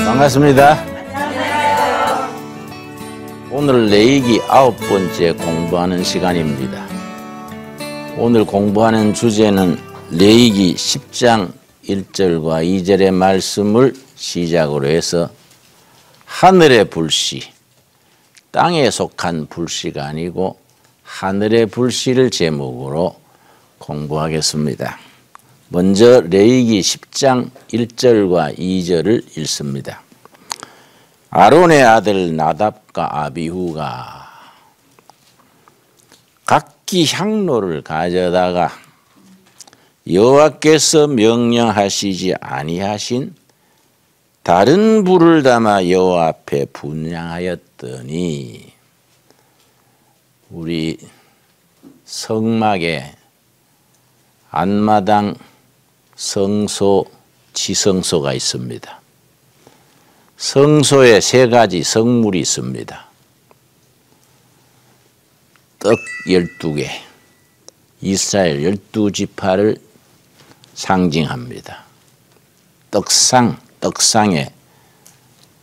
반갑습니다. 오늘 레위기 9번째 공부하는 시간입니다. 오늘 공부하는 주제는 레위기 10장 1절과 2절의 말씀을 시작으로 해서 하늘의 불씨, 땅에 속한 불씨가 아니고 하늘의 불씨를 제목으로 공부하겠습니다. 먼저 레위기 10장 1절과 2절을 읽습니다. 아론의 아들 나답과 아비후가 각기 향로를 가져다가 여호와께서 명령하시지 아니하신 다른 불을 담아 여호와 앞에 분향하였더니, 우리 성막에 안마당 성소, 지성소가 있습니다. 성소에 세 가지 성물이 있습니다. 떡 12개, 이스라엘 12지파를 상징합니다. 떡상에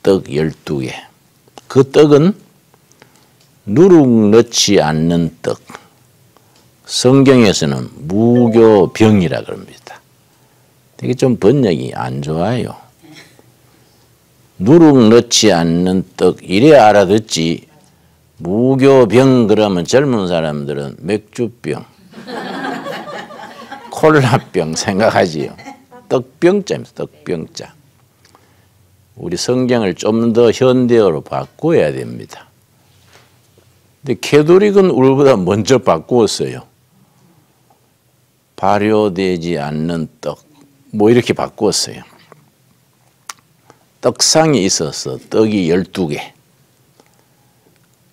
떡 12개. 그 떡은 누룩 넣지 않는 떡. 성경에서는 무교병이라 그럽니다. 되게 좀 번역이 안 좋아요. 누룩 넣지 않는 떡, 이래 알아듣지. 무교병 그러면 젊은 사람들은 맥주병, 콜라병 생각하지요. 떡병자입니다. 떡병자. 우리 성경을 좀 더 현대어로 바꿔야 됩니다. 근데 캐톨릭은 우리보다 먼저 바꾸었어요. 발효되지 않는 떡, 뭐 이렇게 바꾸었어요. 떡상이 있어서 떡이 12개.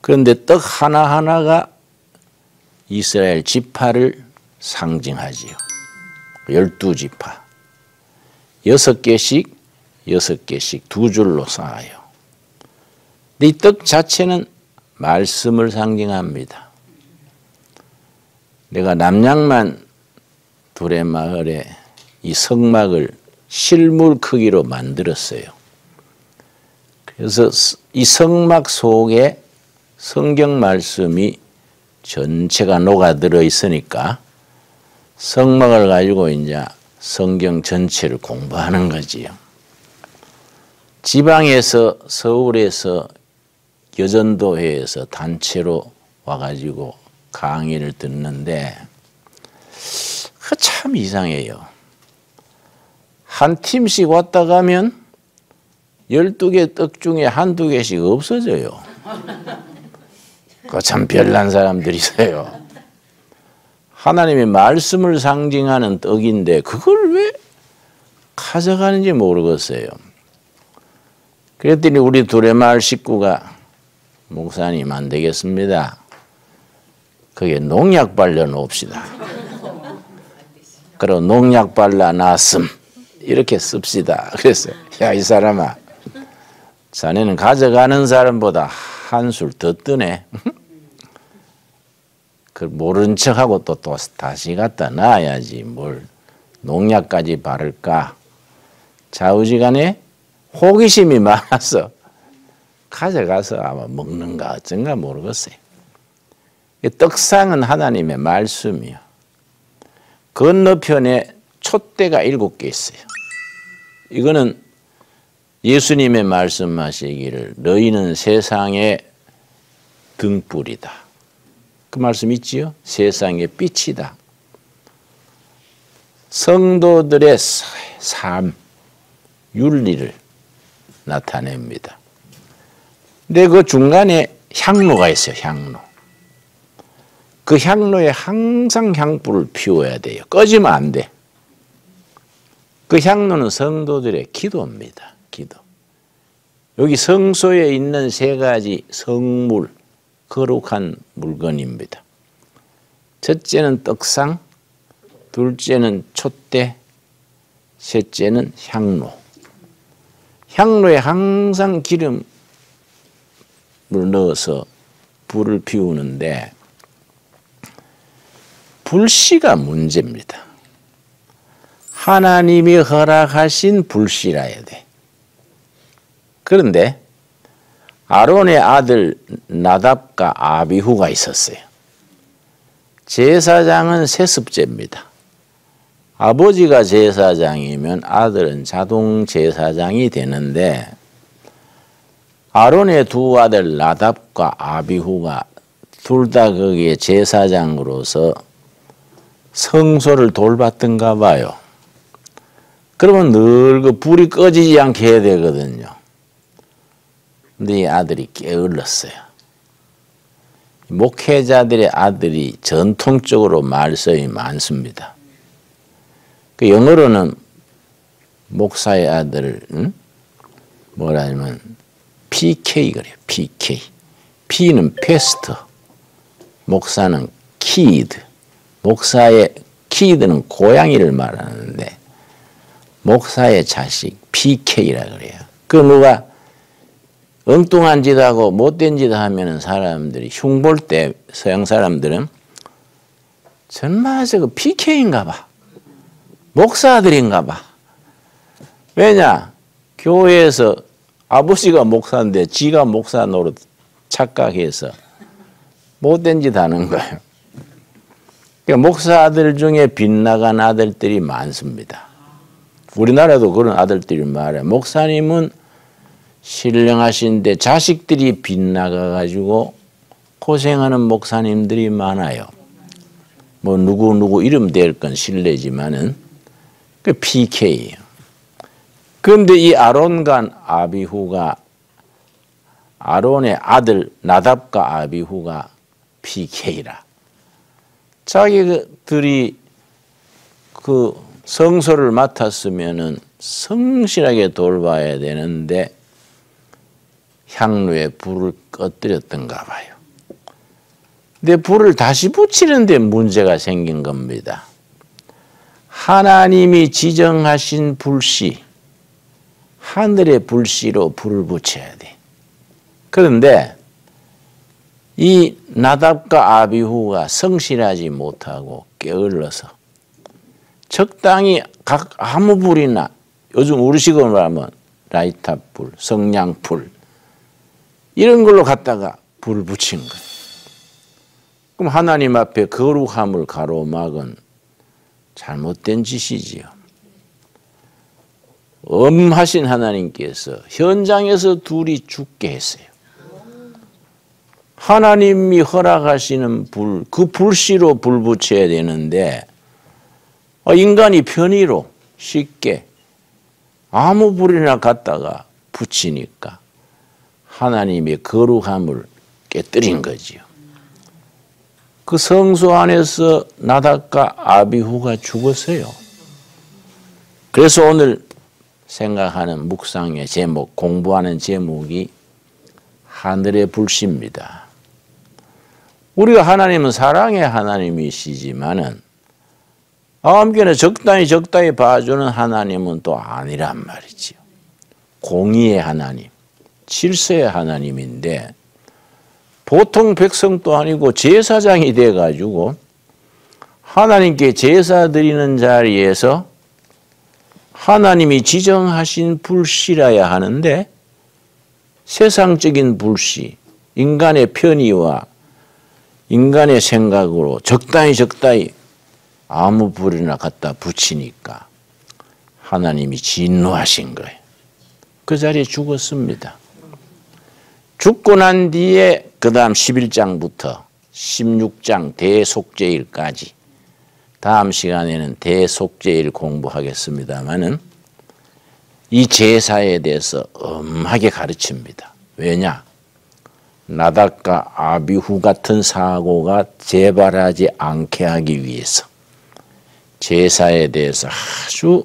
그런데 떡 하나하나가 이스라엘 지파를 상징하지요. 12지파. 6개씩 두 줄로 쌓아요. 근데 이 떡 자체는 말씀을 상징합니다. 내가 남양만 두레마을에 이 성막을 실물 크기로 만들었어요. 그래서 이 성막 속에 성경 말씀이 전체가 녹아들어 있으니까 성막을 가지고 이제 성경 전체를 공부하는 거지요. 지방에서, 서울에서, 여전도회에서 단체로 와가지고 강의를 듣는데 참 이상해요. 한 팀씩 왔다 가면 12개 떡 중에 한두 개씩 없어져요. 그 참 별난 사람들이세요. 하나님의 말씀을 상징하는 떡인데 그걸 왜 가져가는지 모르겠어요. 그랬더니 우리 두레마을 식구가, 목사님 안 되겠습니다. 거기에 농약 발라 놓읍시다. 그리고 농약 발라 놨음 이렇게 씁시다. 그랬어요. 야, 이 사람아, 자네는 가져가는 사람보다 한술 더 뜨네. 그 모른 척하고 또 다시 갖다 놔야지 뭘 농약까지 바를까. 좌우지간에 호기심이 많아서 가져가서 아마 먹는가 어쩐가 모르겠어요. 떡상은 하나님의 말씀이요. 건너편에 촛대가 7개 있어요. 이거는 예수님의 말씀하시기를 너희는 세상의 등불이다. 그 말씀 있지요? 세상의 빛이다. 성도들의 삶, 윤리를 나타냅니다. 근데 그 중간에 향로가 있어요. 향로. 그 향로에 항상 향불을 피워야 돼요. 꺼지면 안 돼. 그 향로는 성도들의 기도입니다. 기도. 여기 성소에 있는 세 가지 성물, 거룩한 물건입니다. 첫째는 떡상, 둘째는 촛대, 셋째는 향로. 향로에 항상 기름을 넣어서 불을 피우는데 불씨가 문제입니다. 하나님이 허락하신 불씨라야 돼. 그런데 아론의 아들 나답과 아비후가 있었어요. 제사장은 세습제입니다. 아버지가 제사장이면 아들은 자동 제사장이 되는데 아론의 두 아들 나답과 아비후가 둘 다 거기에 제사장으로서 성소를 돌봤던가 봐요. 그러면 늘 그 불이 꺼지지 않게 해야 되거든요. 근데 이 아들이 게을렀어요. 목회자들의 아들이 전통적으로 말썽이 많습니다. 그 영어로는 목사의 아들을 뭐라 하면 PK 그래요. PK. P는 패스터. 목사는 키드. 목사의 키드는 고양이를 말하는데 목사의 자식 PK라 그래요. 그 누가 엉뚱한 짓 하고 못된 짓 하면은 사람들이 흉볼 때 서양 사람들은 정말 저거 PK인가 봐. 목사들인가 봐. 왜냐? 교회에서 아버지가 목사인데 지가 목사 노릇 착각해서 못된 짓 하는 거예요. 그러니까 목사들 중에 빗나간 아들들이 많습니다. 우리나라도 그런 아들들이 많아요. 목사님은 신령하신데 자식들이 빗나가가지고 고생하는 목사님들이 많아요. 뭐 누구 이름 댈 건 실례지만은 그 PK예요. 그런데 이 아론과 아비후가 아론의 아들 나답과 아비후가 PK라. 자기들이 그 성소를 맡았으면은 성실하게 돌봐야 되는데 향로에 불을 꺼뜨렸던가 봐요. 근데 불을 다시 붙이는데 문제가 생긴 겁니다. 하나님이 지정하신 불씨, 하늘의 불씨로 불을 붙여야 돼. 그런데 이 나답과 아비후가 성실하지 못하고 게을러서 적당히 각 아무 불이나 요즘 우리식으로 말하면 라이터불, 성냥불 이런 걸로 갖다가 불을 붙인 거예요. 그럼 하나님 앞에 거룩함을 가로막은 잘못된 짓이지요. 엄하신 하나님께서 현장에서 둘이 죽게 했어요. 하나님이 허락하시는 불, 그 불씨로 불 붙여야 되는데 인간이 편의로 쉽게 아무 불이나 갖다가 붙이니까 하나님의 거룩함을 깨뜨린 거지요. 그 성소 안에서 나답과 아비후가 죽었어요. 그래서 오늘 생각하는 묵상의 제목, 공부하는 제목이 하늘의 불씨입니다. 우리가 하나님은 사랑의 하나님이시지만은 아무개나 적당히 봐주는 하나님은 또 아니란 말이지요. 공의의 하나님, 질서의 하나님인데 보통 백성도 아니고 제사장이 돼가지고 하나님께 제사 드리는 자리에서 하나님이 지정하신 불씨라야 하는데 세상적인 불씨, 인간의 편의와 인간의 생각으로 적당히 아무 불이나 갖다 붙이니까 하나님이 진노하신 거예요. 그 자리에 죽었습니다. 죽고 난 뒤에 그 다음 11장부터 16장 대속죄일까지 다음 시간에는 대속죄일 공부하겠습니다마는 이 제사에 대해서 엄하게 가르칩니다. 왜냐? 나답과 아비후 같은 사고가 재발하지 않게 하기 위해서 제사에 대해서 아주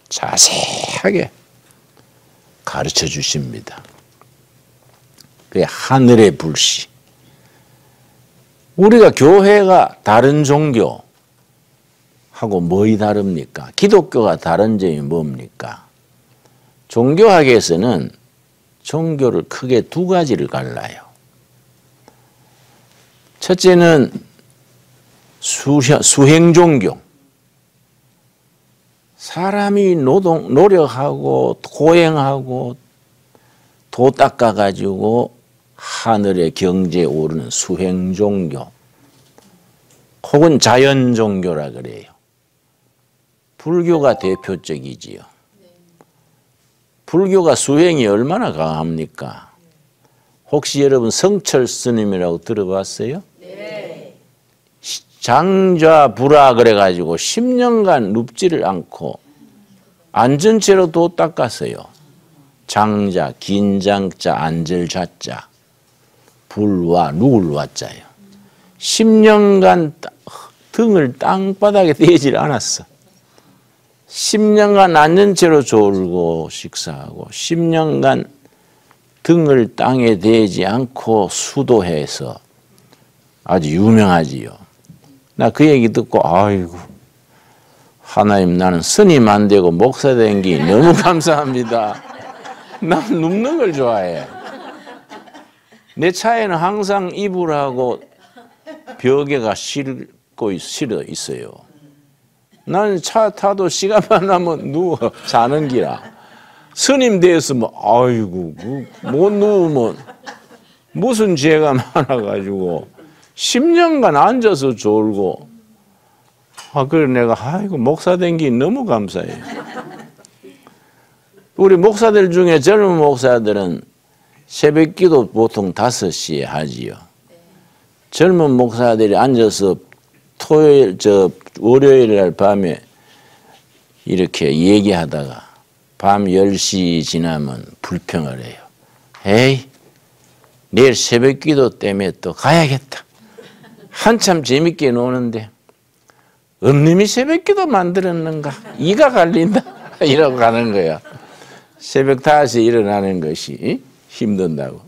자세하게 가르쳐 주십니다. 그게 하늘의 불씨. 우리가 교회가 다른 종교하고 뭐이 다릅니까? 기독교가 다른 점이 뭡니까? 종교학에서는 종교를 크게 두 가지를 갈라요. 첫째는 수행종교. 사람이 노력하고 고행하고 도 닦아가지고 하늘의 경지에 오르는 수행종교 혹은 자연종교라 그래요. 불교가 대표적이지요. 불교가 수행이 얼마나 강합니까? 혹시 여러분 성철 스님이라고 들어봤어요? 네. 장좌불화 그래가지고 10년간 눕지를 않고 앉은 채로 도 닦았어요. 장자, 긴장자, 앉을자자, 불화, 누울 화자예요. 10년간 등을 땅바닥에 대질 않았어. 10년간 앉은 채로 졸고 식사하고 10년간 등을 땅에 대지 않고 수도해서 아주 유명하지요. 나 그 얘기 듣고 아이고 하나님 나는 스님 안 되고 목사 된 게 너무 감사합니다. 난 눕는 걸 좋아해. 내 차에는 항상 이불하고 벽에가 실어 있어요. 나는 차 타도 시간만 나면 누워 자는 기라. 스님 되었으면 아이고 못 누우면 무슨 죄가 많아가지고 10년간 앉아서 졸고 그래 내가 아이고 목사 된 게 너무 감사해요. 우리 목사들 중에 젊은 목사들은 새벽기도 보통 5시에 하지요. 젊은 목사들이 앉아서 월요일 날 밤에 이렇게 얘기하다가 밤 10시 지나면 불평을 해요. 에이 내일 새벽기도 때문에 또 가야겠다. 한참 재밌게 노는데 엄님이 새벽기도 만들었는가? 이가 갈린다. 이러고 가는 거야. 새벽 5시에 일어나는 것이 힘든다고.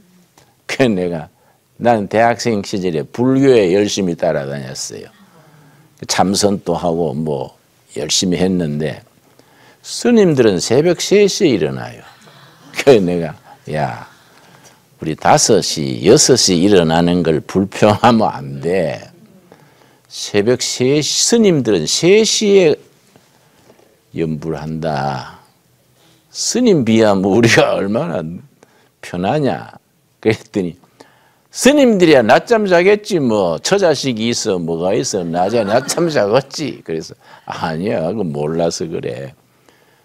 그래서 나는 대학생 시절에 불교에 열심히 따라다녔어요. 참선도 하고 뭐 열심히 했는데 스님들은 새벽 3시에 일어나요. 그래서 내가 야 우리 5시, 6시 일어나는 걸 불평하면 안 돼. 새벽 3시, 스님들은 3시에 연불 한다. 스님 비하면 우리가 얼마나 편하냐. 그랬더니 스님들이야 낮잠 자겠지 뭐 처자식이 있어 뭐가 있어 낮에 낮잠 자겠지. 그래서 아니야 그거 몰라서 그래.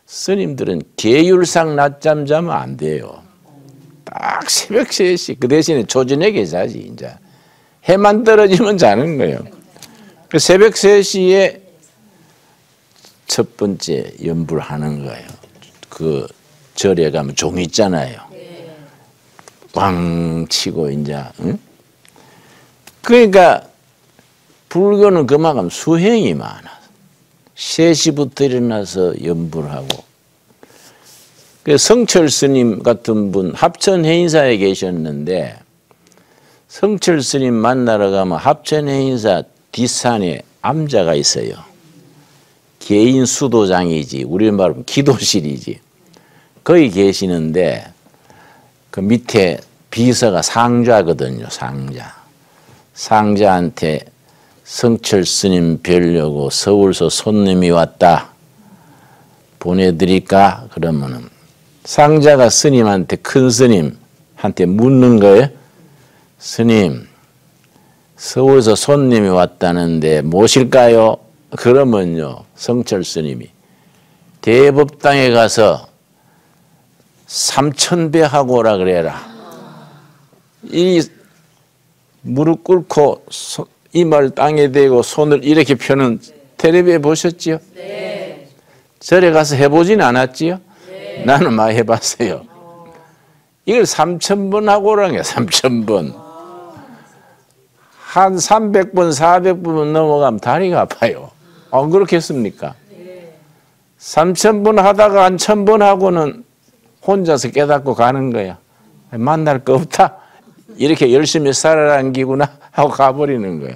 스님들은 계율상 낮잠 자면 안 돼요. 딱 새벽 3시 그 대신에 조저녁에 자지. 이제 해만 떨어지면 자는 거예요. 그 새벽 3시에 첫 번째 연불하는 거예요. 그 절에 가면 종 있잖아요. 꽝 치고 이제 응? 그러니까 불교는 그만큼 수행이 많아. 3시부터 일어나서 연불하고. 그 성철 스님 같은 분 합천해인사에 계셨는데 성철 스님 만나러 가면 합천해인사 뒷산에 암자가 있어요. 개인 수도장이지 우리말로 기도실이지. 거기 계시는데 그 밑에 비서가 상좌거든요. 상자한테 성철 스님 뵈려고 서울서 손님이 왔다. 보내드릴까? 그러면은 상자가 스님한테 큰 스님한테 묻는 거예요. 스님 서울서 손님이 왔다는데 모실까요? 그러면요 성철 스님이 대법당에 가서 3,000배 하고 오라 그래라. 이 무릎 꿇고 이마를 땅에 대고 손을 이렇게 펴는 텔레비에 보셨지요? 네. 절에 가서 해보진 않았지요? 네. 나는 많이 해봤어요. 이걸 3,000번 하고 오라는 거야. 3,000번. 한 300번, 400번 넘어가면 다리가 아파요. 안 그렇겠습니까? 네. 3,000번 하다가 한 1,000번 하고는 혼자서 깨닫고 가는 거야. 만날 거 없다. 이렇게 열심히 살아라는 기구나 하고 가버리는 거야.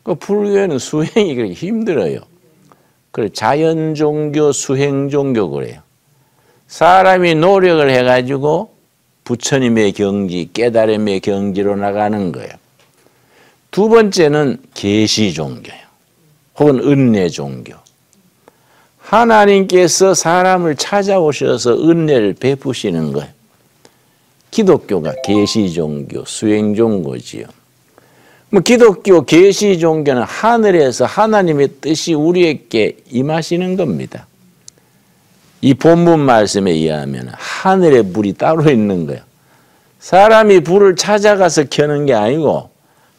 그 불교에는 수행이 그렇게 힘들어요. 그래 자연 종교, 수행 종교 그래요. 사람이 노력을 해가지고 부처님의 경지, 깨달음의 경지로 나가는 거예요. 두 번째는 계시 종교예요. 혹은 은혜 종교. 하나님께서 사람을 찾아오셔서 은혜를 베푸시는 거예요. 기독교가 계시종교, 수행종교지요. 뭐 기독교 계시종교는 하늘에서 하나님의 뜻이 우리에게 임하시는 겁니다. 이 본문 말씀에 의하면 하늘에 불이 따로 있는 거예요. 사람이 불을 찾아가서 켜는 게 아니고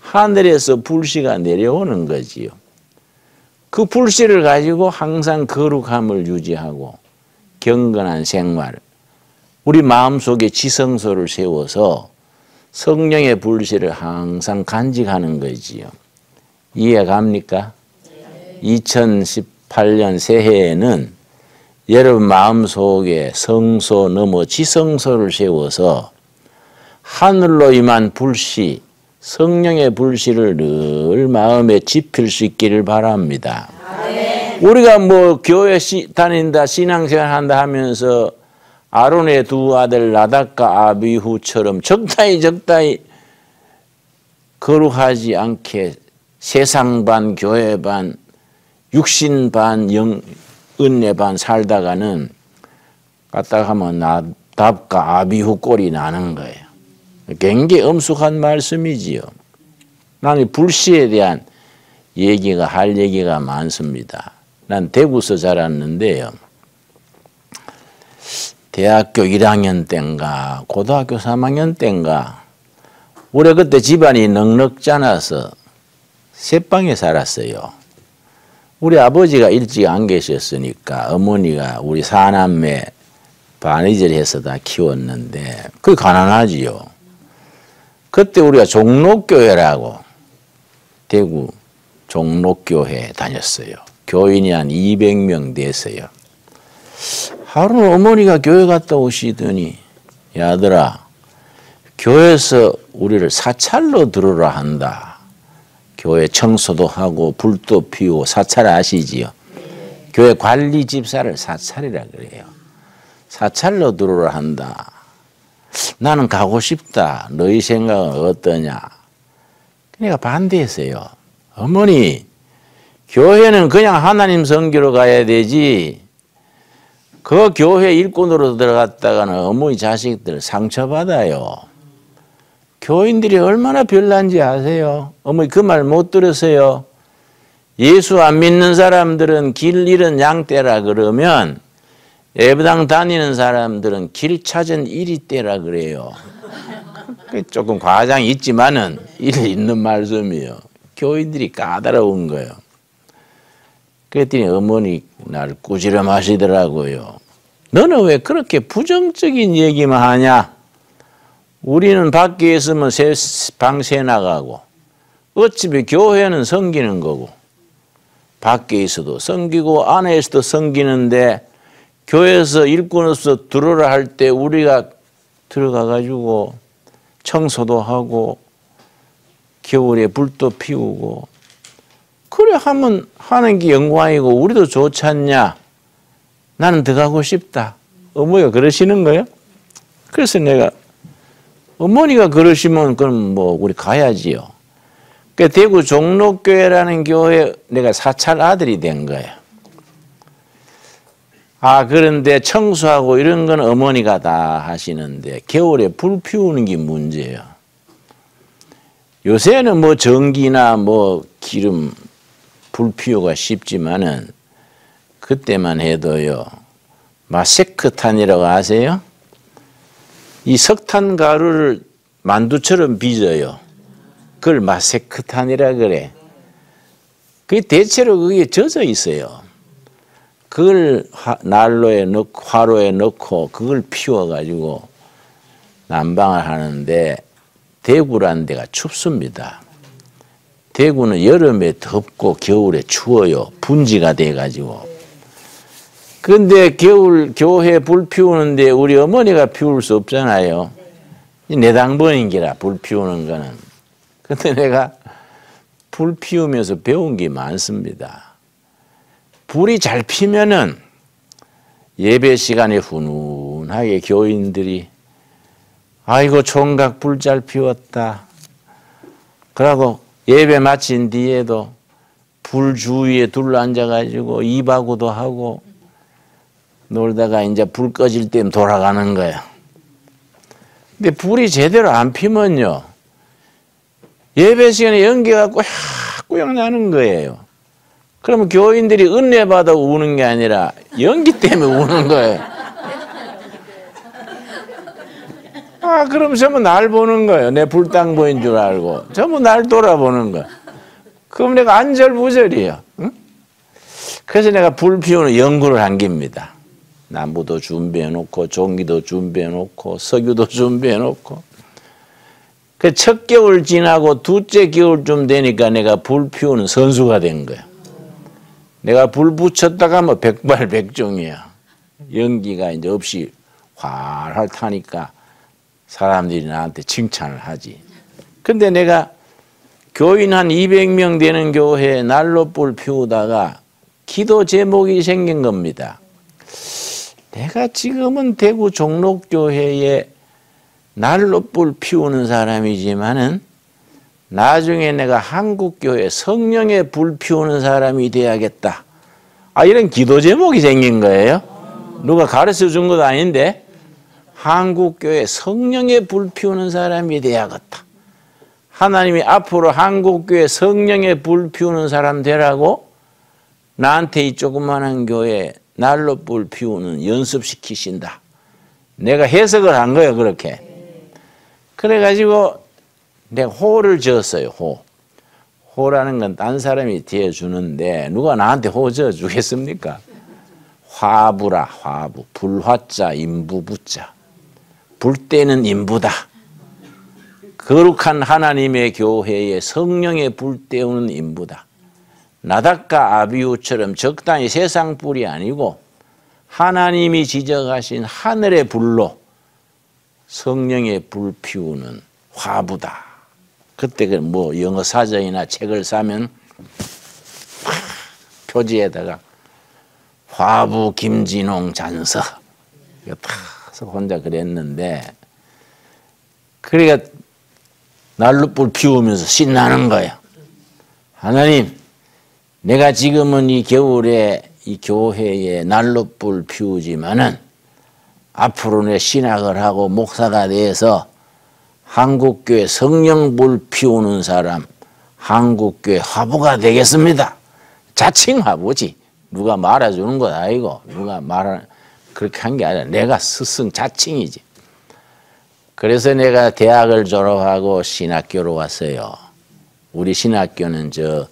하늘에서 불씨가 내려오는 거지요. 그 불씨를 가지고 항상 거룩함을 유지하고 경건한 생활, 우리 마음속에 지성소를 세워서 성령의 불씨를 항상 간직하는 거지요. 이해갑니까? 2018년 새해에는 여러분 마음속에 성소 넘어 지성소를 세워서 하늘로 임한 불씨, 성령의 불씨를 늘 마음에 지필 수 있기를 바랍니다. 우리가 뭐 교회 다닌다, 신앙생활 한다 하면서 아론의 두 아들 나답과 아비후처럼 적당히 거룩하지 않게 세상 반 교회 반 육신 반 은혜 반 살다가는 갔다가 하면 나답과 아비후 꼴이 나는 거예요. 굉장히 엄숙한 말씀이지요. 나는 불씨에 대한 할 얘기가 많습니다. 난 대구서 자랐는데요. 대학교 1학년 때인가 고등학교 3학년 때인가 우리 그때 집안이 넉넉잖아서 셋방에 살았어요. 우리 아버지가 일찍 안 계셨으니까 어머니가 우리 사남매 바느질 해서 다 키웠는데 그게 가난하지요. 그때 우리가 종록교회라고 대구 종록교회 다녔어요. 교인이 한 200명 됐어요. 하루 어머니가 교회 갔다 오시더니 야 아들아 교회에서 우리를 사찰로 들어라 한다. 교회 청소도 하고 불도 피우고 사찰 아시지요? 교회 관리 집사를 사찰이라 그래요. 사찰로 들어라 한다. 나는 가고 싶다. 너희 생각은 어떠냐? 그러니까 반대했어요. 어머니 교회는 그냥 하나님 선교로 가야 되지 그 교회 일꾼으로 들어갔다가는 어머니 자식들 상처받아요. 교인들이 얼마나 별난지 아세요? 어머니 그 말 못 들으세요? 예수 안 믿는 사람들은 길 잃은 양떼라 그러면 예배당 다니는 사람들은 길 찾은 이리떼라 그래요. 조금 과장이 있지만은 일리 있는 말씀이에요. 교인들이 까다로운 거예요. 그랬더니 어머니 날 꾸지람하시더라고요. 너는 왜 그렇게 부정적인 얘기만 하냐? 우리는 밖에 있으면 방 새 나가고 어차피 교회는 섬기는 거고 밖에 있어도 섬기고 안에 있어도 섬기는데 교회에서 일꾼으로서 들어라 할 때 우리가 들어가 가지고 청소도 하고 겨울에 불도 피우고 그래 하면 하는 게 영광이고 우리도 좋지 않냐? 나는 더 가고 싶다. 어머니가 그러시는 거예요? 그래서 내가 어머니가 그러시면 그럼 뭐 우리 가야지요. 그 대구 종록교회라는 교회 내가 사찰 아들이 된 거예요. 아 그런데 청소하고 이런 건 어머니가 다 하시는데 겨울에 불 피우는 게 문제예요. 요새는 뭐 전기나 뭐 기름 불 피우기가 쉽지만은 그때만 해도요. 마세크탄이라고 아세요? 이 석탄 가루를 만두처럼 빚어요. 그걸 마세크탄이라 그래. 그게 대체로 그게 젖어 있어요. 그걸 난로에 넣고 화로에 넣고 그걸 피워가지고 난방을 하는데 대구라는 데가 춥습니다. 대구는 여름에 덥고 겨울에 추워요. 분지가 돼가지고. 근데 겨울 교회 불 피우는데 우리 어머니가 피울 수 없잖아요. 내당번인기라 불 피우는 거는. 근데 내가 불 피우면서 배운 게 많습니다. 불이 잘 피면은 예배 시간에 훈훈하게 교인들이 아이고 총각 불 잘 피웠다. 그러고 예배 마친 뒤에도 불 주위에 둘러앉아가지고 입하고도 하고 놀다가 이제 불 꺼질 때면 돌아가는 거야. 근데 불이 제대로 안 피면요, 예배 시간에 연기가 꾸역꾸역 나는 거예요. 그러면 교인들이 은혜 받아 우는 게 아니라 연기 때문에 우는 거예요. 아, 그럼 전부 날 보는 거예요. 내 불당 보인 줄 알고. 전부 날 돌아보는 거예요. 그럼 내가 안절부절이에요. 응? 그래서 내가 불 피우는 연구를 한 겁니다. 나무도 준비해놓고, 종기도 준비해놓고, 석유도 준비해놓고. 그 첫 겨울 지나고 둘째 겨울쯤 되니까 내가 불 피우는 선수가 된 거야. 내가 불 붙였다가 뭐 백발백중이야. 연기가 이제 없이 활활 타니까 사람들이 나한테 칭찬을 하지. 근데 내가 교인 한 200명 되는 교회에 난로불 피우다가 기도 제목이 생긴 겁니다. 내가 지금은 대구 종록교회에 난로불 피우는 사람이지만은 나중에 내가 한국교회 성령의 불 피우는 사람이 돼야겠다. 아, 이런 기도 제목이 생긴 거예요. 누가 가르쳐 준 것도 아닌데 한국교회 성령의 불 피우는 사람이 돼야겠다. 하나님이 앞으로 한국교회 성령의 불 피우는 사람 되라고 나한테 이 조그마한 교회 난로불 피우는 연습시키신다. 내가 해석을 한 거예요, 그렇게. 그래가지고 내가 호를 지었어요, 호. 호라는 건 딴 사람이 지어주는데 누가 나한테 호 지어주겠습니까? 화부라, 화부. 불화자, 인부부자. 불 때는 인부다. 거룩한 하나님의 교회에 성령의 불 때우는 인부다. 나답과 아비후처럼 적당히 세상 불이 아니고 하나님이 지정하신 하늘의 불로 성령의 불 피우는 화부다. 그때 뭐 영어 사전이나 책을 사면 표지에다가 화부 김진홍 잔서 이거 다 혼자 그랬는데, 그러니까 난로불 피우면서 신나는 거예요. 하나님, 내가 지금은 이 겨울에 이 교회에 난로불 피우지만은 앞으로 내 신학을 하고 목사가 돼서 한국교회 성령불 피우는 사람, 한국교회 화부가 되겠습니다. 자칭 화부지. 누가 말해주는 것 아니고, 누가 말하는, 그렇게 한 게 아니라 내가 스승 자칭이지. 그래서 내가 대학을 졸업하고 신학교로 왔어요. 우리 신학교는 저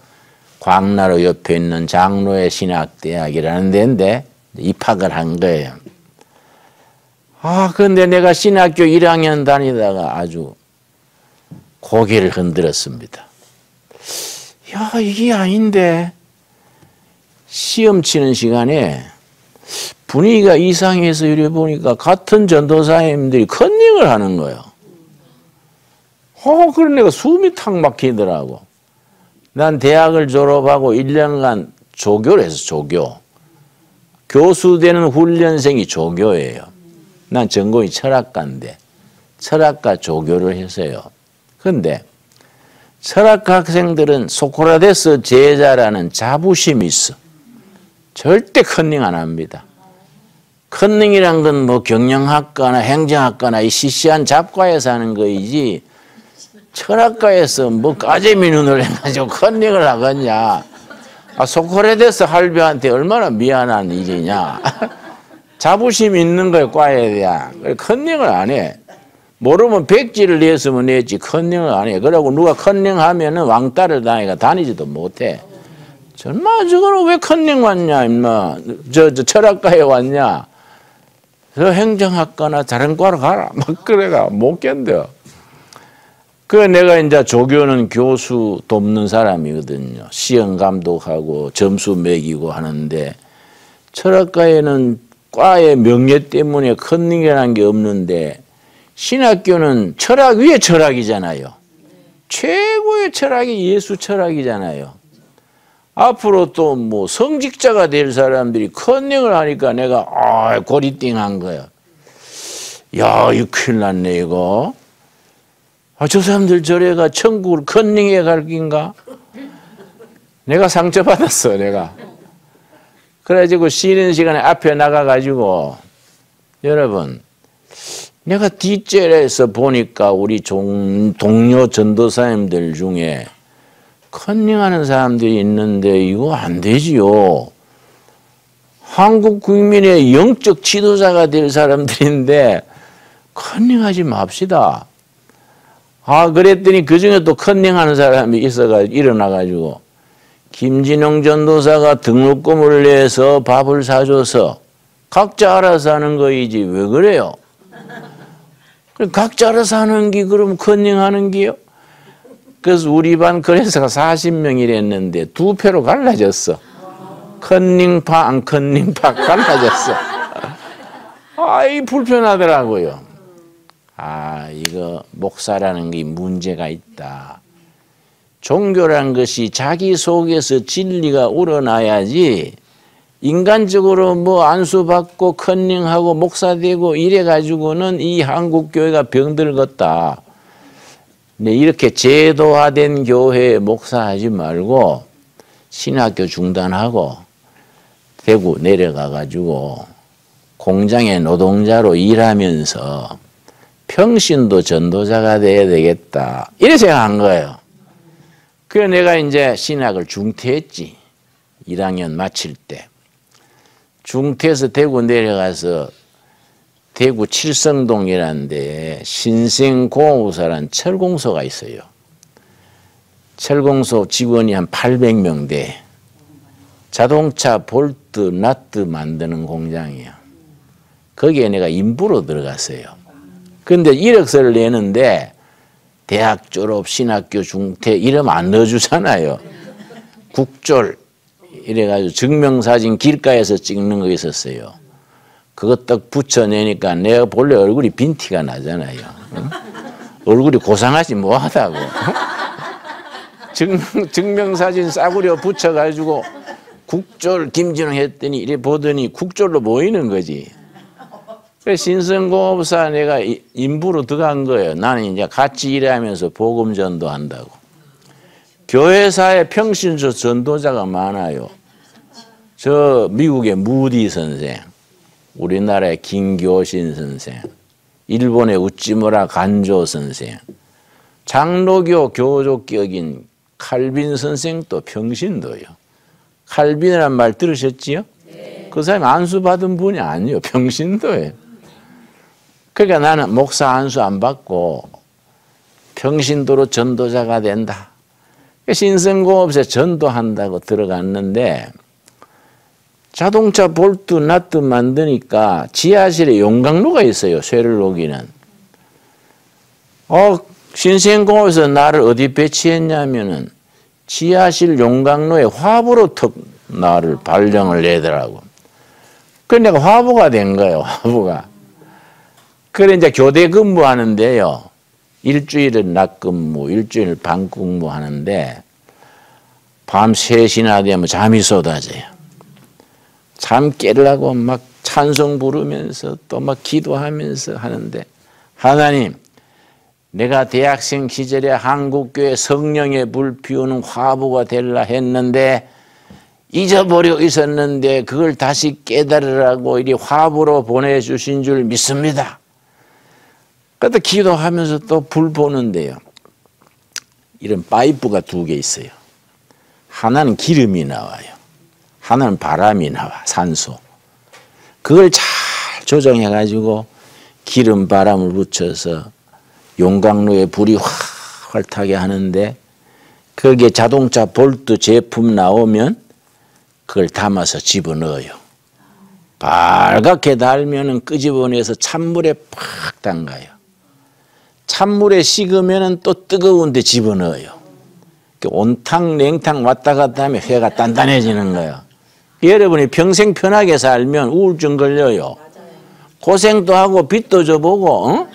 광나루 옆에 있는 장로의 신학대학이라는 데인데 입학을 한 거예요. 아, 근데 내가 신학교 1학년 다니다가 아주 고개를 흔들었습니다. 야, 이게 아닌데. 시험 치는 시간에 분위기가 이상해서 이래 보니까 같은 전도사님들이 컨닝을 하는 거예요. 그래 내가 숨이 탁 막히더라고. 난 대학을 졸업하고 1년간 조교를 해서 조교. 교수 되는 훈련생이 조교예요. 난 전공이 철학가인데 철학가 조교를 했어요. 그런데 철학가 학생들은 소크라테스 제자라는 자부심이 있어. 절대 컨닝 안 합니다. 컨닝이란 건 뭐 경영학과나 행정학과나 이 시시한 잡과에서 하는 거이지 철학과에서 뭐 까재미 눈을 해가지고 컨닝을 하겠냐. 아, 소크라테스 할배한테 얼마나 미안한 일이냐. 자부심 있는 거예요, 과에 대한. 컨닝을 안 해. 모르면 백지를 냈으면 냈지 컨닝을 안 해. 그러고 누가 컨닝하면은 왕따를 당해가 다니지도 못해. 정말 저거는 왜 컨닝 왔냐, 임마. 저 철학과에 왔냐. 저 행정학과나 다른 과로 가라. 막 그래가 못 견뎌. 그 내가 이제 조교는 교수 돕는 사람이거든요. 시험 감독하고 점수 매기고 하는데 철학과에는 과의 명예 때문에 컨닝이라는 게 없는데 신학교는 철학 위에 철학이잖아요. 최고의 철학이 예수 철학이잖아요. 앞으로 또 뭐 성직자가 될 사람들이 컨닝을 하니까 내가 고리띵한 거야. 야, 이거 큰일 났네 이거. 저 사람들 저래가 천국을 컨닝해 갈 낀가? 내가 상처받았어 내가. 그래가지고 쉬는 시간에 앞에 나가가지고 여러분 내가 뒷절에서 보니까 우리 동료 전도사님들 중에 컨닝하는 사람들이 있는데 이거 안 되지요. 한국 국민의 영적 지도자가 될 사람들인데 컨닝하지 맙시다. 아, 그랬더니 그 중에 또 컨닝하는 사람이 일어나가지고 김진영 전도사가 등록금을 내서 밥을 사줘서 각자 알아서 하는 거이지 왜 그래요? 각자 알아서 하는 게 그럼 컨닝하는 게요? 그래서 우리 반 그래서가 40명이랬는데 두 표로 갈라졌어. 컨닝파 안 컨닝파 갈라졌어. 아이 불편하더라고요. 아, 이거 목사라는 게 문제가 있다. 종교란 것이 자기 속에서 진리가 우러나야지 인간적으로 뭐 안수받고 컨닝하고 목사되고 이래가지고는 이 한국교회가 병들었다. 네, 이렇게 제도화된 교회에 목사하지 말고 신학교 중단하고 대구 내려가가지고 공장의 노동자로 일하면서 평신도 전도자가 돼야 되겠다. 이래 생각한 거예요. 그래 내가 이제 신학을 중퇴했지. 1학년 마칠 때. 중퇴해서 대구 내려가서 대구 칠성동이라는 데에 신생공업사라는 철공소가 있어요. 철공소 직원이 한 800명 돼. 자동차 볼트, 나트 만드는 공장이에요. 거기에 내가 인부로 들어갔어요. 근데 이력서를 내는데 대학 졸업, 신학교 중퇴 이름 안 넣어주잖아요. 국졸 이래가지고 증명사진 길가에서 찍는 거 있었어요. 그거 딱 붙여내니까 내가 본래 얼굴이 빈티가 나잖아요. 응? 얼굴이 고상하지 뭐하다고. 증명사진 싸구려 붙여가지고 국졸 김진웅 했더니 이래 보더니 국졸로 보이는 거지. 그래서 신성공업사 내가 인부로 들어간 거예요. 나는 이제 같이 일하면서 복음 전도한다고. 교회사에 평신도 전도자가 많아요. 저 미국의 무디 선생, 우리나라의 김교신 선생, 일본의 우찌무라 간조 선생, 장로교 교족격인 칼빈 선생도 평신도요. 칼빈이란 말 들으셨지요? 네. 그 사람이 안수 받은 분이 아니에요. 평신도예요. 그러니까 나는 목사 안수 안 받고 평신도로 전도자가 된다. 신성공업소에 전도한다고 들어갔는데 자동차 볼트, 나트 만드니까 지하실에 용광로가 있어요. 쇠를 녹이는. 신성공업소에서 나를 어디 배치했냐면은 지하실 용광로에 화부로 턱 나를 발령을 내더라고. 그래 내가 화부가 된 거예요. 화부가. 그래 이제 교대 근무하는데요. 일주일은 낮 근무, 일주일 반 근무 하는데 밤 3시나 되면 잠이 쏟아져요. 잠 깨려고 막 찬송 부르면서 또 막 기도하면서 하는데 하나님 내가 대학생 시절에 한국교회 성령의 불 피우는 화부가 되려 했는데 잊어버려 있었는데 그걸 다시 깨달으라고 이리 화부로 보내주신 줄 믿습니다. 그때 기도하면서 또 불 보는데요. 이런 파이프가 2개 있어요. 하나는 기름이 나와요. 하나는 바람이 나와, 산소. 그걸 잘 조정해가지고 기름 바람을 붙여서 용광로에 불이 활 타게 하는데 거기에 자동차 볼트 제품 나오면 그걸 담아서 집어넣어요. 빨갛게 달면은 끄집어내서 찬물에 팍 담가요. 찬물에 식으면은 또 뜨거운데 집어넣어요. 온탕 냉탕 왔다 갔다 하면 회가 단단해지는 거예요. 여러분이 평생 편하게 살면 우울증 걸려요. 고생도 하고 빚도 져보고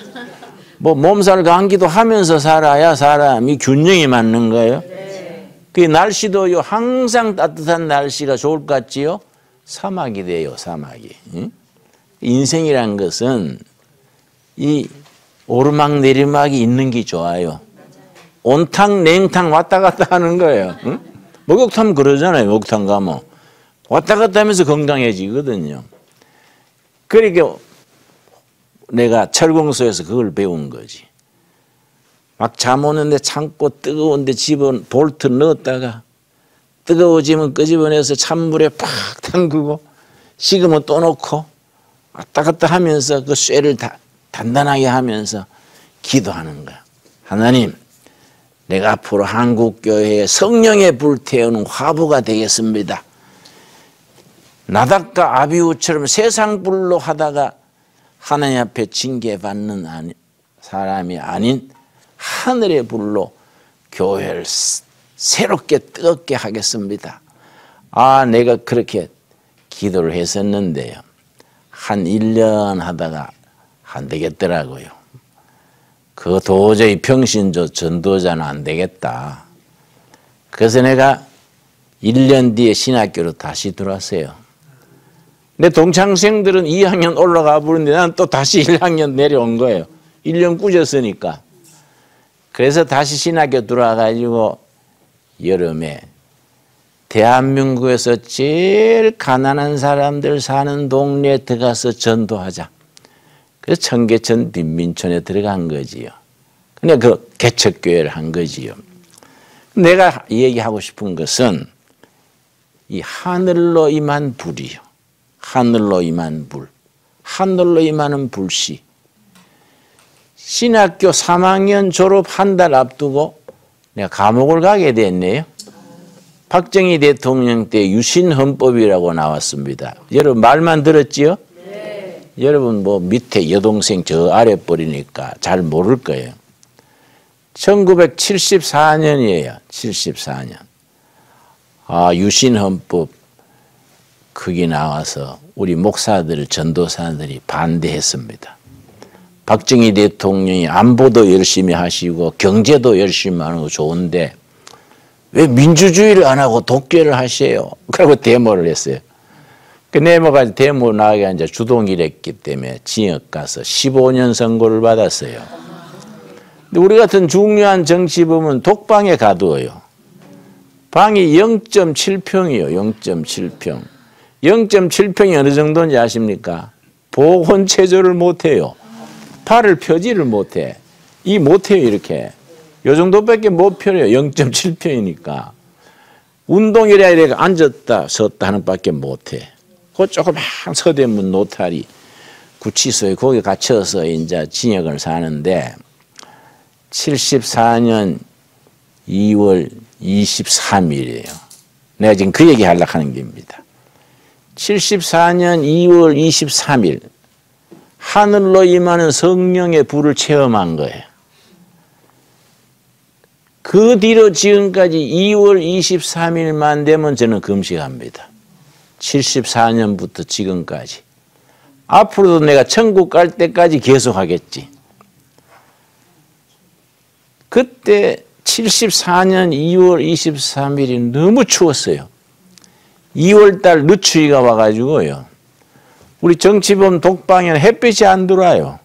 뭐 몸살 감기도 하면서 살아야 사람이 균형이 맞는 거예요. 그 날씨도요 항상 따뜻한 날씨가 좋을 것 같지요? 사막이 돼요. 사막이. 인생이란 것은 이 오르막 내리막이 있는 게 좋아요. 온탕 냉탕 왔다 갔다 하는 거예요. 목욕탕 그러잖아요. 목욕탕 가면 왔다 갔다 하면서 건강해지거든요. 그러니까 내가 철공소에서 그걸 배운 거지. 막 잠 오는데 참고 뜨거운데 볼트 넣었다가 뜨거워지면 끄집어내서 찬물에 팍 담그고 식으면 또 넣고 왔다 갔다 하면서 그 쇠를 단단하게 하면서 기도하는 거야. 하나님, 내가 앞으로 한국교회에 성령의 불 태우는 화부가 되겠습니다. 나답과 아비후처럼 세상 불로 하다가 하나님 앞에 징계받는 사람이 아닌 하늘의 불로 교회를 새롭게 뜨겁게 하겠습니다. 내가 그렇게 기도를 했었는데요. 한 1년 하다가 안 되겠더라고요. 그거 도저히 평신조 전도자는 안 되겠다. 그래서 내가 1년 뒤에 신학교로 다시 들어왔어요. 내 동창생들은 2학년 올라가 버렸는데 나는 또 다시 1학년 내려온 거예요. 1년 꾸졌으니까. 그래서 다시 신학교 들어와가지고 여름에 대한민국에서 제일 가난한 사람들 사는 동네에 들어가서 전도하자. 그래서 청계천 빈민촌에 들어간 거지요. 그냥 그 개척교회를 한 거지요. 내가 얘기하고 싶은 것은 이 하늘로 임한 불이요. 하늘로 임한 불. 하늘로 임하는 불씨. 신학교 3학년 졸업 한 달 앞두고 내가 감옥을 가게 됐네요. 박정희 대통령 때 유신헌법이라고 나왔습니다. 여러분 말만 들었지요? 네. 여러분 뭐 밑에 여동생 저 아래 버리니까 잘 모를 거예요. 1974년이에요. 74년. 유신헌법 그게 나와서 우리 목사들, 전도사들이 반대했습니다. 박정희 대통령이 안보도 열심히 하시고 경제도 열심히 하는 거 좋은데 왜 민주주의를 안 하고 독재를 하세요? 그러고 데모를 했어요. 그 데모가 데모 나가게 이제 주동이랬기 때문에 징역 가서 15년 선고를 받았어요. 근데 우리 같은 중요한 정치범은 독방에 가두어요. 방이 0.7평이요. 0.7평. 0.7평이 어느 정도인지 아십니까? 보건체조를 못해요. 팔을 펴지를 못해. 못해요 이렇게. 요 정도밖에 못 펴요. 0.7평이니까. 운동이라 이렇게 앉았다 섰다 하는 밖에 못해. 그 조그만 서대문 노타리 구치소에 거기 갇혀서 이제 징역을 사는데 74년 2월 23일이에요. 내가 지금 그 얘기 하려고 하는 겁니다. 74년 2월 23일 하늘로 임하는 성령의 불을 체험한 거예요. 그 뒤로 지금까지 2월 23일만 되면 저는 금식합니다. 74년부터 지금까지. 앞으로도 내가 천국 갈 때까지 계속하겠지. 그때 74년 2월 23일이 너무 추웠어요. 2월달 늦추위가 와가지고요. 우리 정치범 독방에는 햇빛이 안 들어와요.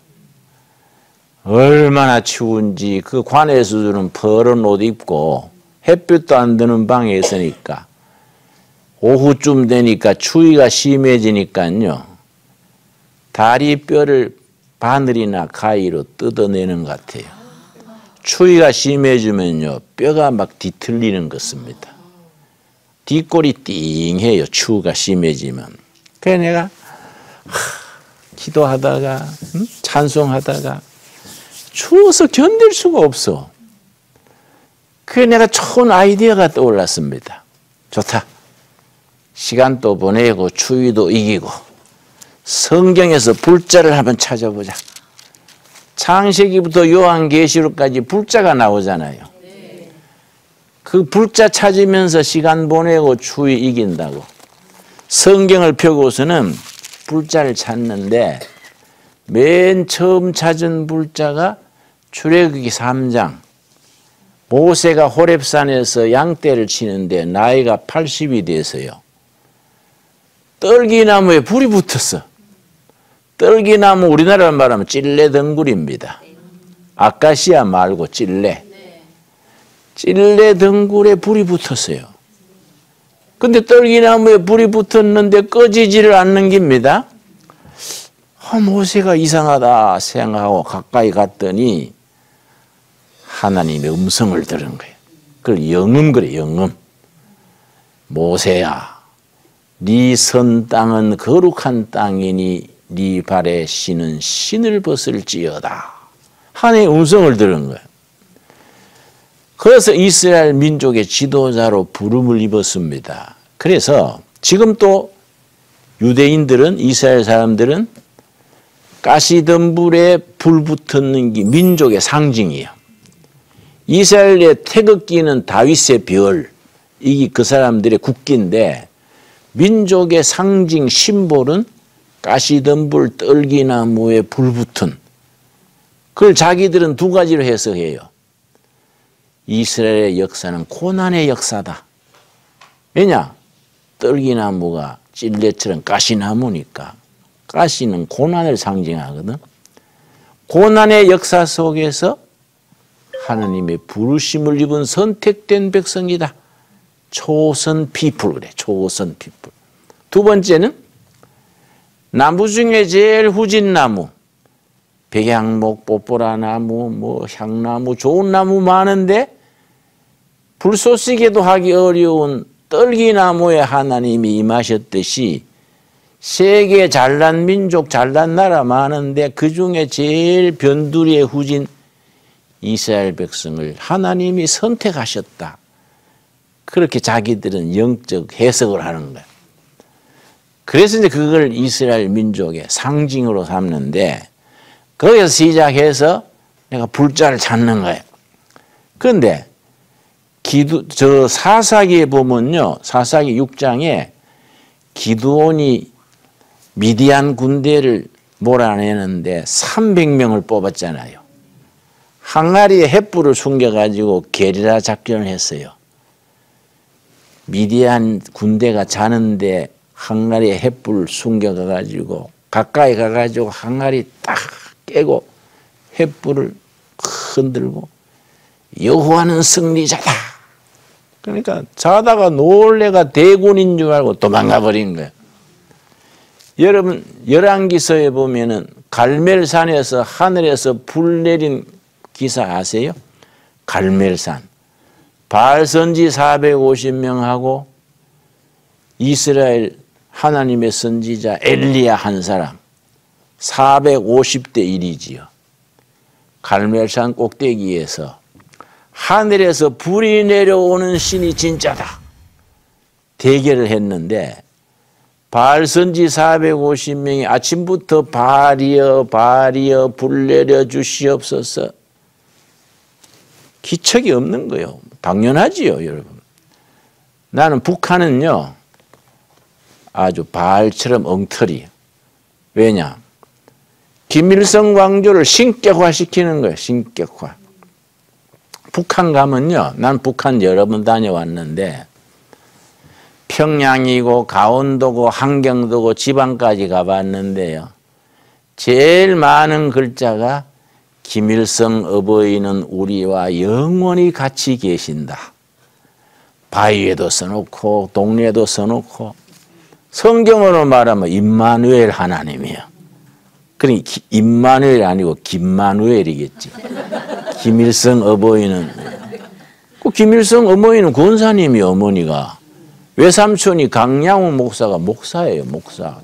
얼마나 추운지 그 관에서 주는 퍼런 옷 입고 햇빛도 안 드는 방에 있으니까 오후쯤 되니까 추위가 심해지니까요. 다리뼈를 바늘이나 가위로 뜯어내는 것 같아요. 추위가 심해지면요. 뼈가 막 뒤틀리는 것 같습니다. 뒷골이 띵해요. 추위가 심해지면. 그래 내가 기도하다가 찬송하다가 추워서 견딜 수가 없어. 그래 내가 좋은 아이디어가 떠올랐습니다. 좋다. 시간도 보내고 추위도 이기고 성경에서 불자를 한번 찾아보자. 창세기부터 요한계시록까지 불자가 나오잖아요. 그 불자 찾으면서 시간 보내고 추위 이긴다고. 성경을 펴고서는 불자를 찾는데 맨 처음 찾은 불자가 출애굽기 3장. 모세가 호렙산에서 양떼를 치는데 나이가 80이 돼서요. 떨기나무에 불이 붙었어. 떨기나무 우리나라로 말하면 찔레덩굴입니다. 아카시아 말고 찔레. 찔레덩굴에 불이 붙었어요. 근데 떨기나무에 불이 붙었는데 꺼지지를 않는 겁니다. 모세가 이상하다 생각하고 가까이 갔더니 하나님의 음성을 들은 거예요. 그걸 영음 그래, 영음. 모세야, 네 선 땅은 거룩한 땅이니 네 발에 신은 신을 벗을지어다. 하나님의 음성을 들은 거예요. 그래서 이스라엘 민족의 지도자로 부름을 입었습니다. 그래서 지금 또 유대인들은, 이스라엘 사람들은 가시덤불에 불 붙는 게 민족의 상징이에요. 이스라엘의 태극기는 다윗의 별, 이게 그 사람들의 국기인데 민족의 상징 심볼은 가시덤불 떨기나무에 불 붙은, 그걸 자기들은 두 가지로 해석해요. 이스라엘의 역사는 고난의 역사다. 왜냐? 떨기나무가 찔레처럼 가시나무니까. 가시는 고난을 상징하거든. 고난의 역사 속에서 하나님의 부르심을 입은 선택된 백성이다. 초선 피플 그래. 초선 피플. 두 번째는 나무 중에 제일 후진 나무. 백향목, 뽀뽀라나무, 뭐 향나무, 좋은 나무 많은데 불쏘시개도 하기 어려운 떨기나무에 하나님이 임하셨듯이 세계 잘난 민족, 잘난 나라 많은데 그 중에 제일 변두리의 후진 이스라엘 백성을 하나님이 선택하셨다. 그렇게 자기들은 영적 해석을 하는 거예요. 그래서 이제 그걸 이스라엘 민족의 상징으로 삼는데 거기서 시작해서 내가 불자를 찾는 거예요. 그런데 저 사사기에 보면요. 사사기 6장에 기드온이 미디안 군대를 몰아내는데 300명을 뽑았잖아요. 항아리에 횃불을 숨겨가지고 게리라 작전을 했어요. 미디안 군대가 자는데 항아리에 횃불을 숨겨가지고 가까이 가가지고 항아리 딱 깨고 횃불을 흔들고 여호와는 승리자다. 그러니까 자다가 놀래가 대군인 줄 알고 도망가 버린 거예요. 여러분 열왕기서에 보면은 갈멜산에서 하늘에서 불 내린 기사 아세요? 갈멜산. 바알 선지 450명하고 이스라엘 하나님의 선지자 엘리야 한 사람 450대 1이지요. 갈멜산 꼭대기에서 하늘에서 불이 내려오는 신이 진짜다. 대결을 했는데 바알 선지 450명이 아침부터 바알이여 바알이여 불 내려 주시옵소서. 기척이 없는 거예요. 당연하지요, 여러분. 나는 북한은요 아주 바알처럼 엉터리. 왜냐? 김일성 왕조를 신격화시키는 거예요. 신격화. 북한 가면요, 난 북한 여러 번 다녀왔는데 평양이고 강원도고 함경도고 지방까지 가봤는데요. 제일 많은 글자가 김일성 어버이는 우리와 영원히 같이 계신다. 바위에도 써놓고 동네에도 써놓고 성경으로 말하면 임마누엘 하나님이에요. 그러니까 임마누엘이 아니고 김마누엘이겠지. 김일성 어버이는 그 김일성 어머니는 권사님이 어머니가 외삼촌이 강양호 목사가 목사예요. 목사.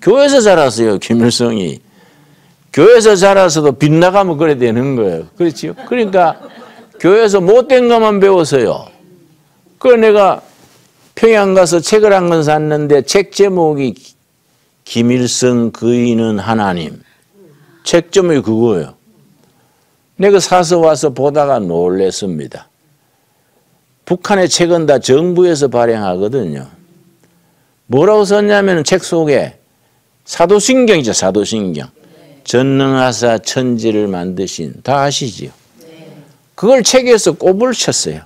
교회에서 자랐어요. 김일성이. 교회에서 자라서도 빗나가면 그래 되는 거예요. 그렇죠? 그러니까 교회에서 못된 것만 배웠어요. 그래서 내가 평양 가서 책을 한 권 샀는데 책 제목이 김일성 그이는 하나님. 책 제목이 그거예요. 내가 사서 와서 보다가 놀랐습니다. 북한의 책은 다 정부에서 발행하거든요. 뭐라고 썼냐면 책 속에 사도신경이죠. 사도신경. 전능하사 천지를 만드신 다 아시지요. 그걸 책에서 꼽을 쳤어요.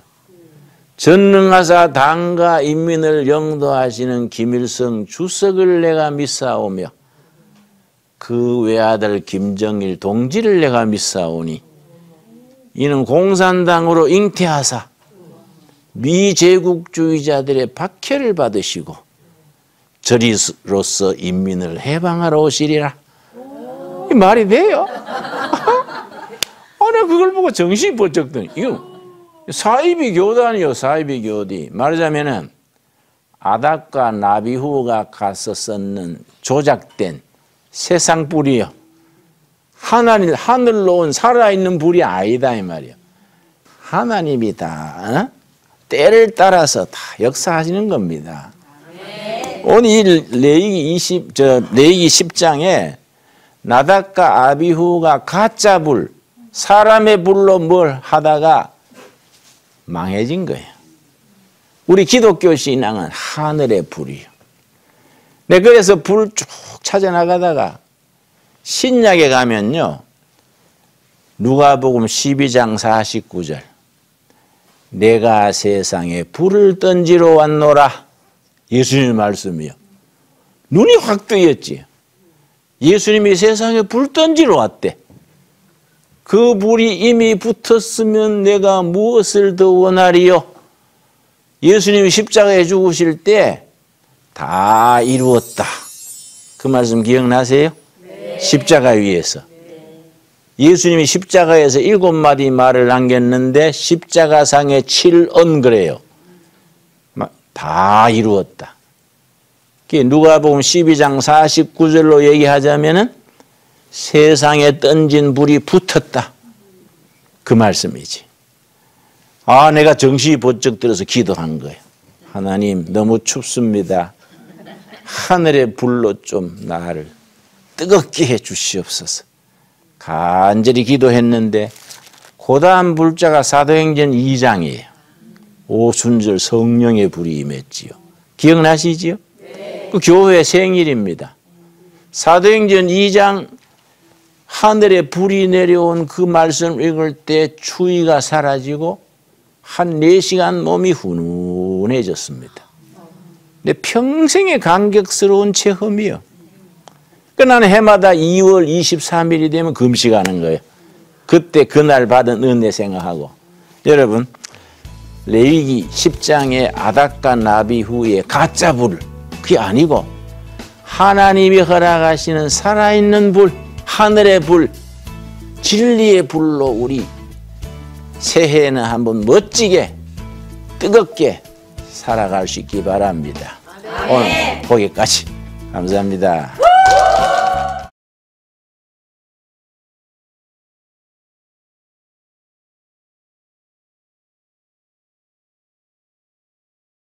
전능하사 당과 인민을 영도하시는 김일성 주석을 내가 믿사오며 그 외아들 김정일 동지를 내가 믿사오니 이는 공산당으로 잉태하사 미제국주의자들의 박해를 받으시고 저리로서 인민을 해방하러 오시리라. 이 말이 돼요? 내가 그걸 보고 정신이 번쩍 드니 이거 사이비 교단이요. 사이비 교디. 말하자면은 아닥과 나비후가 가서 썼는 조작된 세상 불이요. 하늘로 온 살아있는 불이 아니다 이 말이에요. 하나님이 다 때를 따라서 다 역사하시는 겁니다. 오늘 레위기 10장에 나닥과 아비후가 가짜 불, 사람의 불로 뭘 하다가 망해진 거예요. 우리 기독교 신앙은 하늘의 불이요. 네, 그래서 불 쭉 찾아나가다가 신약에 가면요. 누가복음 12장 49절. 내가 세상에 불을 던지러 왔노라. 예수님 말씀이요. 눈이 확 뜨였지. 예수님이 세상에 불 던지러 왔대. 그 불이 이미 붙었으면 내가 무엇을 더 원하리요? 예수님이 십자가에 죽으실 때 다 이루었다. 그 말씀 기억나세요? 네. 십자가 위에서. 네. 예수님이 십자가에서 7마디 말을 남겼는데 십자가상에 7언 그래요. 다 이루었다. 누가복음 12장 49절로 얘기하자면은 세상에 던진 불이 붙었다. 그 말씀이지. 내가 정신이 번쩍 들어서 기도한 거예요. 하나님 너무 춥습니다. 하늘의 불로 좀 나를 뜨겁게 해 주시옵소서. 간절히 기도했는데 그 다음 불자가 사도행전 2장이에요. 오순절 성령의 불이 임했지요. 기억나시지요? 네. 그 교회 생일입니다. 사도행전 2장 하늘에 불이 내려온 그 말씀 읽을 때 추위가 사라지고 한 4시간 몸이 훈훈해졌습니다. 근데 평생의 감격스러운 체험이요. 나는 해마다 2월 23일이 되면 금식하는 거예요. 그때 그날 받은 은혜 생각하고. 여러분 레위기 10장의 아닥과 나비후의 가짜 불 그게 아니고 하나님이 허락하시는 살아있는 불, 하늘의 불, 진리의 불로 우리 새해에는 한번 멋지게 뜨겁게 살아갈 수 있기 바랍니다. 오늘 거기까지 감사합니다.